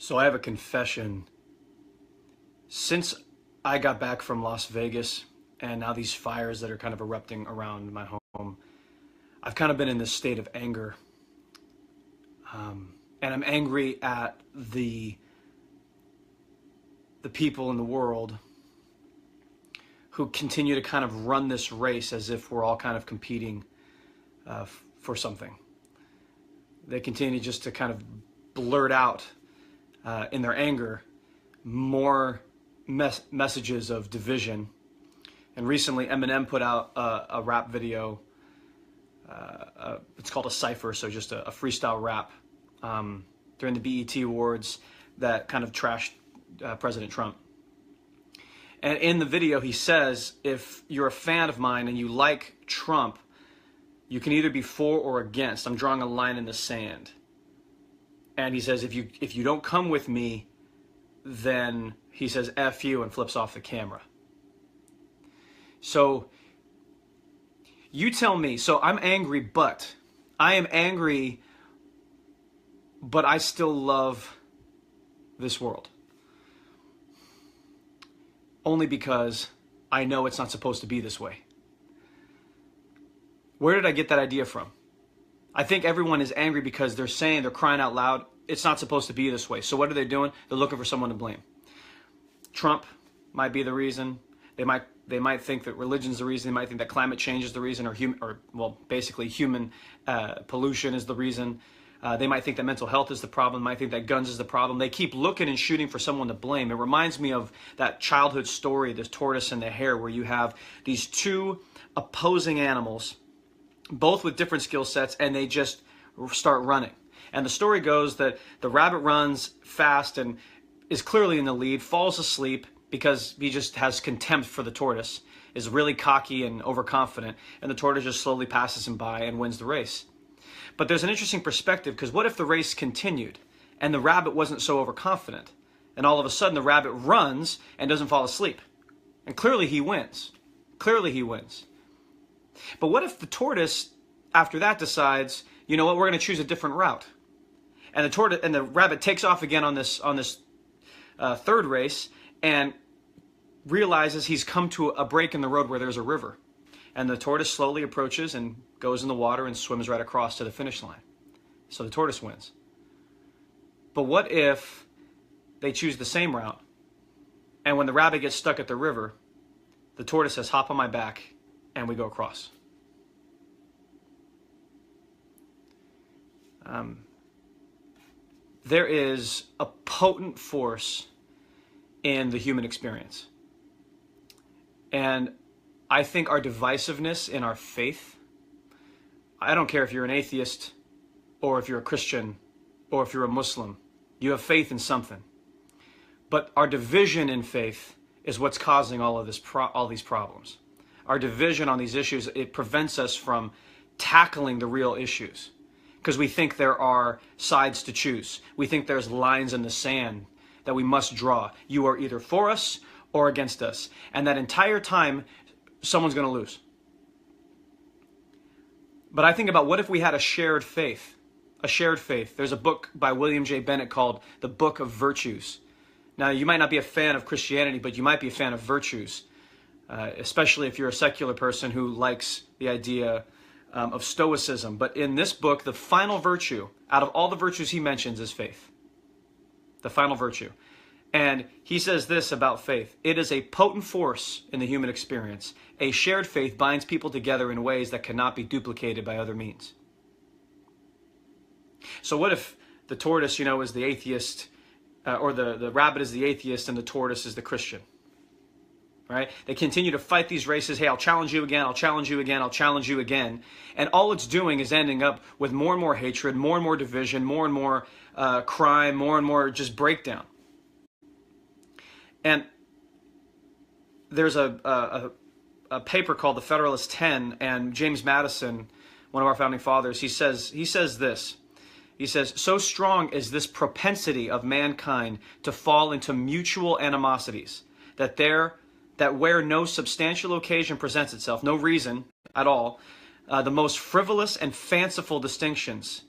So I have a confession. Since I got back from Las Vegas and now these fires that are kind of erupting around my home, I've kind of been in this state of anger. And I'm angry at the people in the world who continue to kind of run this race as if we're all kind of competing for something. They continue just to kind of blurt out in their anger more messages of division. And recently Eminem put out a rap video. It's called a cypher, so just a freestyle rap during the BET Awards that kind of trashed President Trump. And in the video he says, if you're a fan of mine and you like Trump, you can either be for or against. I'm drawing a line in the sand. And he says, if you don't come with me, then he says, F you, and flips off the camera. So you tell me. So I'm angry, but I still love this world. Only because I know it's not supposed to be this way. Where did I get that idea from? I think everyone is angry because they're crying out loud, it's not supposed to be this way. So what are they doing? They're looking for someone to blame. Trump might be the reason. They might think that religion's the reason. They might think that climate change is the reason, or basically human pollution is the reason. They might think that mental health is the problem. They might think that guns is the problem. They keep looking and shooting for someone to blame. It reminds me of that childhood story, the tortoise and the hare, where you have these two opposing animals, both with different skill sets, and they just start running. And the story goes that the rabbit runs fast and is clearly in the lead, falls asleep because he just has contempt for the tortoise, is really cocky and overconfident, and the tortoise just slowly passes him by and wins the race. But there's an interesting perspective, because what if the race continued and the rabbit wasn't so overconfident, and all of a sudden the rabbit runs and doesn't fall asleep? And clearly he wins. Clearly he wins. But what if the tortoise, after that, decides, you know what, we're going to choose a different route, and the rabbit takes off again on this third race and realizes he's come to a break in the road where there's a river, and the tortoise slowly approaches and goes in the water and swims right across to the finish line. So the tortoise wins. But what if they choose the same route, and when the rabbit gets stuck at the river, the tortoise says, hop on my back, and we go across? There is a potent force in the human experience. And I think our divisiveness in our faith, I don't care if you're an atheist or if you're a Christian or if you're a Muslim, you have faith in something. But our division in faith is what's causing all these problems. Our division on these issues, it prevents us from tackling the real issues, because we think there are sides to choose. We think there's lines in the sand that we must draw. You are either for us or against us. And that entire time, someone's going to lose. But I think about, what if we had a shared faith? A shared faith. There's a book by William J. Bennett called The Book of Virtues. Now, you might not be a fan of Christianity, but you might be a fan of virtues, especially if you're a secular person who likes the idea of Stoicism. But in this book, the final virtue, out of all the virtues he mentions, is faith. The final virtue. And he says this about faith: it is a potent force in the human experience. A shared faith binds people together in ways that cannot be duplicated by other means. So what if the tortoise, is the atheist, or the rabbit is the atheist and the tortoise is the Christian? Right? They continue to fight these races. Hey, I'll challenge you again. I'll challenge you again. I'll challenge you again. And all it's doing is ending up with more and more hatred, more and more division, more and more crime, more and more just breakdown. And there's a paper called The Federalist 10, and James Madison, one of our founding fathers, he says this. He says, so strong is this propensity of mankind to fall into mutual animosities that where no substantial occasion presents itself, no reason at all, the most frivolous and fanciful distinctions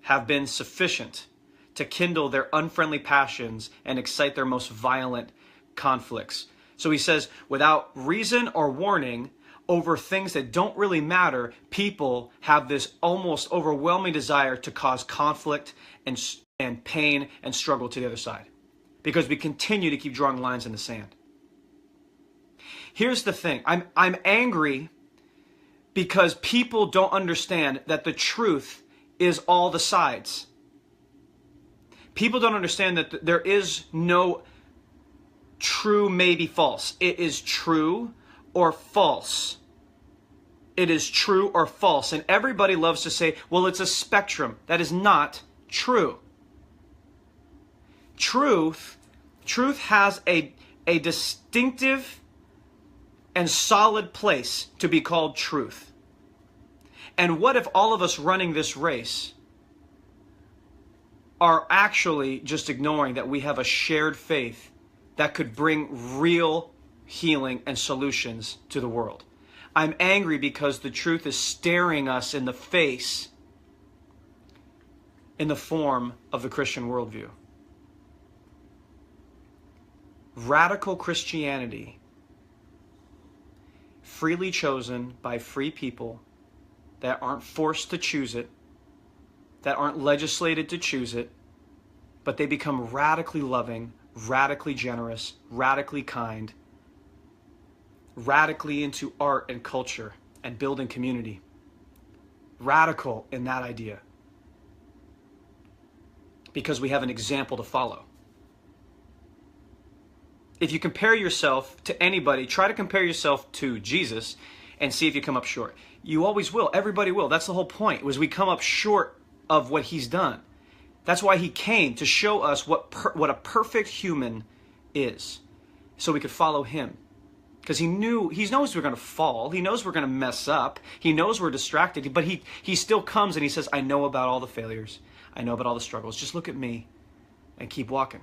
have been sufficient to to kindle their unfriendly passions and excite their most violent conflicts. So he says, without reason or warning, over things that don't really matter, people have this almost overwhelming desire to cause conflict and pain and struggle to the other side, because we continue to keep drawing lines in the sand. Here's the thing. I'm angry because people don't understand that the truth is all the sides. People don't understand that there is no true, maybe false. It is true or false. It is true or false. And everybody loves to say, well, it's a spectrum. That is not true. Truth has a distinctive and solid place to be called truth. And what if all of us running this race are actually just ignoring that we have a shared faith that could bring real healing and solutions to the world? I'm angry because the truth is staring us in the face in the form of the Christian worldview. Radical Christianity, freely chosen by free people that aren't forced to choose it, that aren't legislated to choose it, but they become radically loving, radically generous, radically kind, radically into art and culture and building community. Radical in that idea. Because we have an example to follow. If you compare yourself to anybody, try to compare yourself to Jesus and see if you come up short. You always will. Everybody will. That's the whole point, was we come up short of what he's done. That's why he came, to show us what a perfect human is, so we could follow him. Because he knows we're going to fall. He knows we're going to mess up. He knows we're distracted. But he still comes and he says, I know about all the failures. I know about all the struggles. Just look at me and keep walking.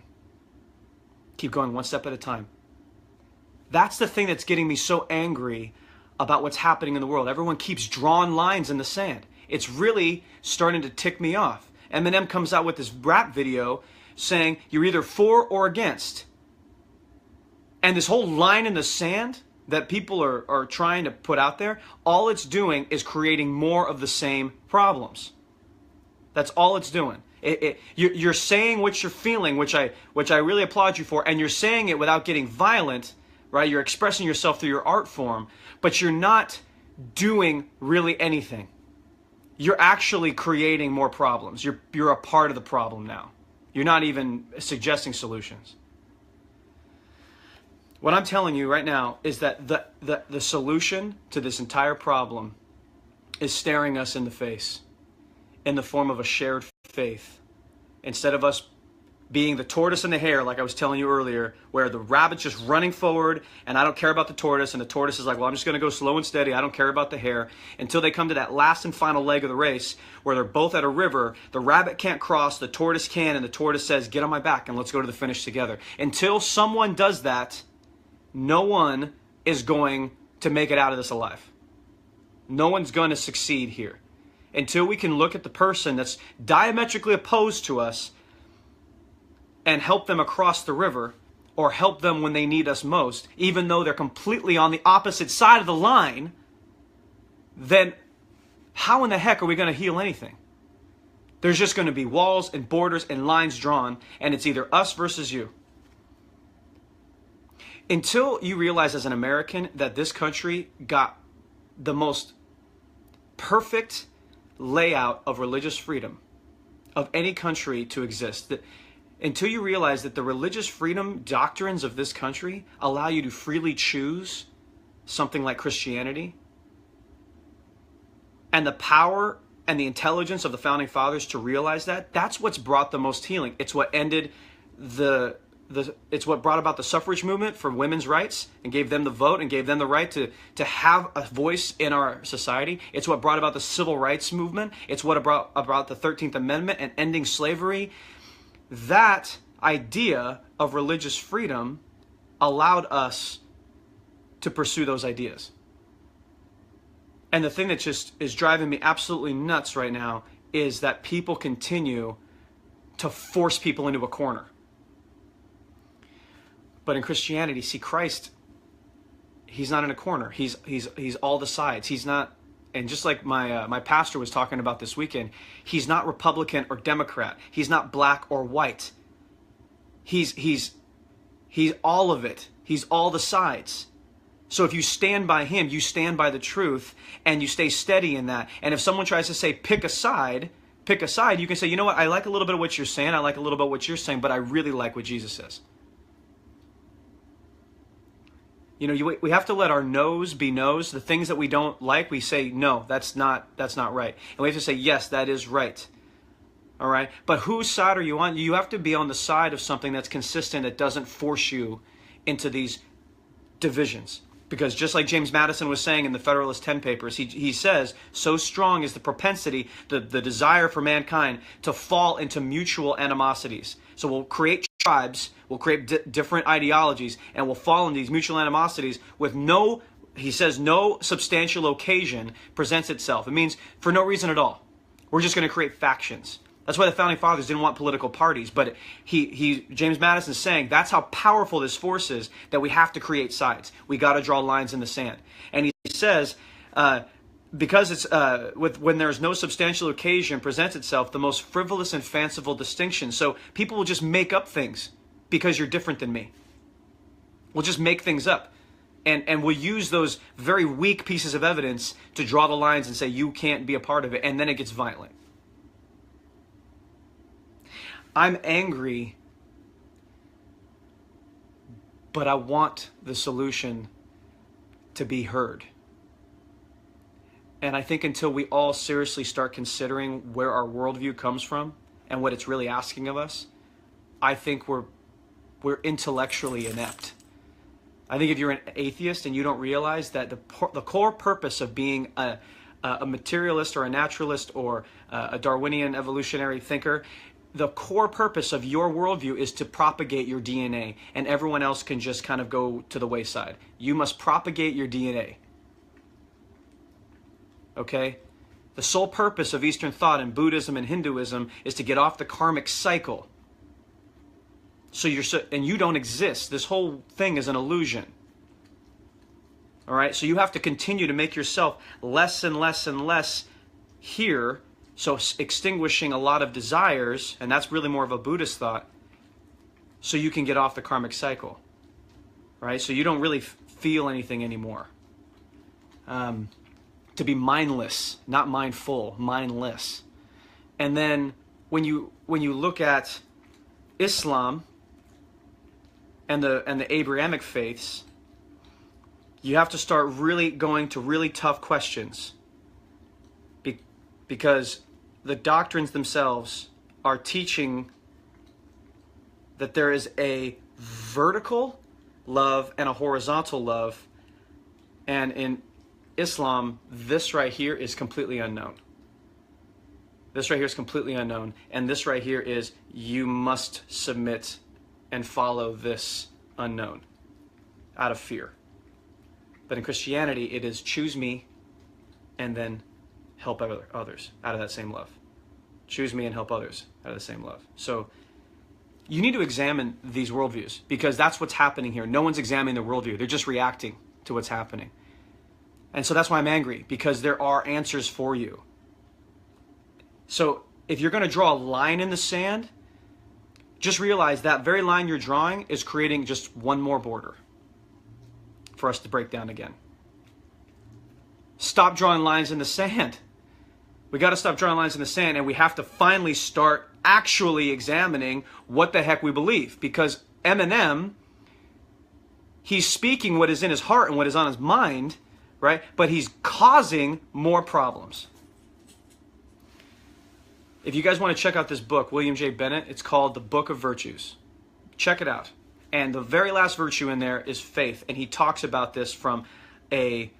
Keep going one step at a time. That's the thing that's getting me so angry about what's happening in the world. Everyone keeps drawing lines in the sand. It's really starting to tick me off. Eminem comes out with this rap video saying you're either for or against. And this whole line in the sand that people are trying to put out there, all it's doing is creating more of the same problems. That's all it's doing. You're saying what you're feeling, which I really applaud you for, and you're saying it without getting violent, right? You're expressing yourself through your art form, but you're not doing really anything. You're actually creating more problems. You're a part of the problem now. You're not even suggesting solutions. What I'm telling you right now is that the solution to this entire problem is staring us in the face in the form of a shared faith. Instead of us being the tortoise and the hare, like I was telling you earlier, where the rabbit's just running forward and I don't care about the tortoise, and the tortoise is like, well, I'm just going to go slow and steady, I don't care about the hare, until they come to that last and final leg of the race where they're both at a river, the rabbit can't cross, the tortoise can, and the tortoise says, get on my back and let's go to the finish together. Until someone does that, no one is going to make it out of this alive. No one's going to succeed here. Until we can look at the person that's diametrically opposed to us and help them across the river, or help them when they need us most, even though they're completely on the opposite side of the line, then how in the heck are we going to heal anything? There's just going to be walls and borders and lines drawn, and it's either us versus you. Until you realize as an American that this country got the most perfect layout of religious freedom of any country to exist, until you realize that the religious freedom doctrines of this country allow you to freely choose something like Christianity, and the power and the intelligence of the founding fathers to realize that, that's what's brought the most healing. It's what ended it's what brought about the suffrage movement for women's rights and gave them the vote and gave them the right to have a voice in our society. It's what brought about the civil rights movement. It's what brought about the 13th Amendment and ending slavery. That idea of religious freedom allowed us to pursue those ideas. And the thing that just is driving me absolutely nuts right now is that people continue to force people into a corner. But in Christianity, see, Christ, he's not in a corner. He's all the sides. He's not, and just like my pastor was talking about this weekend, he's not Republican or Democrat. He's not black or white. He's all of it. He's all the sides. So if you stand by him, you stand by the truth, and you stay steady in that. And if someone tries to say, pick a side, you can say, you know what, I like a little bit of what you're saying, I like a little bit of what you're saying, but I really like what Jesus says. You know, we have to let our no's be no's. The things that we don't like, we say, no, that's not right. And we have to say, yes, that is right. All right? But whose side are you on? You have to be on the side of something that's consistent, that doesn't force you into these divisions. Because just like James Madison was saying in the Federalist 10 papers, he says, so strong is the propensity, the desire for mankind to fall into mutual animosities. So we'll create tribes, we'll create different ideologies, and we'll fall into these mutual animosities with no, he says, no substantial occasion presents itself. It means for no reason at all. We're just going to create factions. That's why the Founding Fathers didn't want political parties. But James Madison is saying that's how powerful this force is, that we have to create sides. We got to draw lines in the sand. And he says, because it's when there's no substantial occasion presents itself, the most frivolous and fanciful distinction. So people will just make up things because you're different than me. We'll just make things up. And we'll use those very weak pieces of evidence to draw the lines and say you can't be a part of it. And then it gets violent. I'm angry, but I want the solution to be heard. And I think until we all seriously start considering where our worldview comes from and what it's really asking of us, I think we're intellectually inept. I think if you're an atheist and you don't realize that the core purpose of being a materialist or a naturalist or a Darwinian evolutionary thinker, the core purpose of your worldview is to propagate your DNA, and everyone else can just kind of go to the wayside. You must propagate your DNA. Okay? The sole purpose of Eastern thought and Buddhism and Hinduism is to get off the karmic cycle. And you don't exist. This whole thing is an illusion. All right? So you have to continue to make yourself less and less and less here. So extinguishing a lot of desires, and that's really more of a Buddhist thought, so you can get off the karmic cycle, right? So you don't really feel anything anymore. To be mindless, not mindful, mindless. And then when you look at Islam and the Abrahamic faiths, you have to start really going to really tough questions, because the doctrines themselves are teaching that there is a vertical love and a horizontal love. And in Islam, this right here is completely unknown. This right here is completely unknown. And this right here is, you must submit and follow this unknown out of fear. But in Christianity, it is choose me and then help others out of that same love. Choose me and help others out of the same love. So you need to examine these worldviews, because that's what's happening here. No one's examining the worldview. They're just reacting to what's happening. And so that's why I'm angry, because there are answers for you. So if you're going to draw a line in the sand, just realize that very line you're drawing is creating just one more border for us to break down again. Stop drawing lines in the sand. We got to stop drawing lines in the sand, and we have to finally start actually examining what the heck we believe. Because Eminem, he's speaking what is in his heart and what is on his mind, right? But he's causing more problems. If you guys want to check out this book, William J. Bennett, it's called The Book of Virtues. Check it out. And the very last virtue in there is faith. And he talks about this from a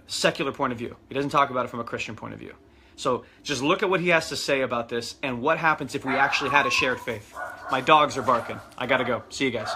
secular point of view. He doesn't talk about it from a Christian point of view. So just look at what he has to say about this and what happens if we actually had a shared faith. My dogs are barking. I gotta go. See you guys.